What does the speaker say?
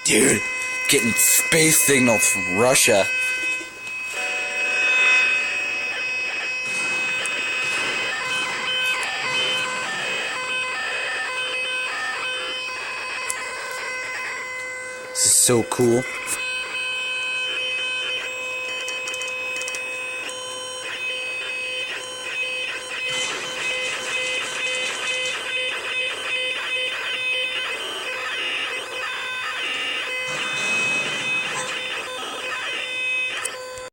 Dude, getting space signal from Russia. This is so cool.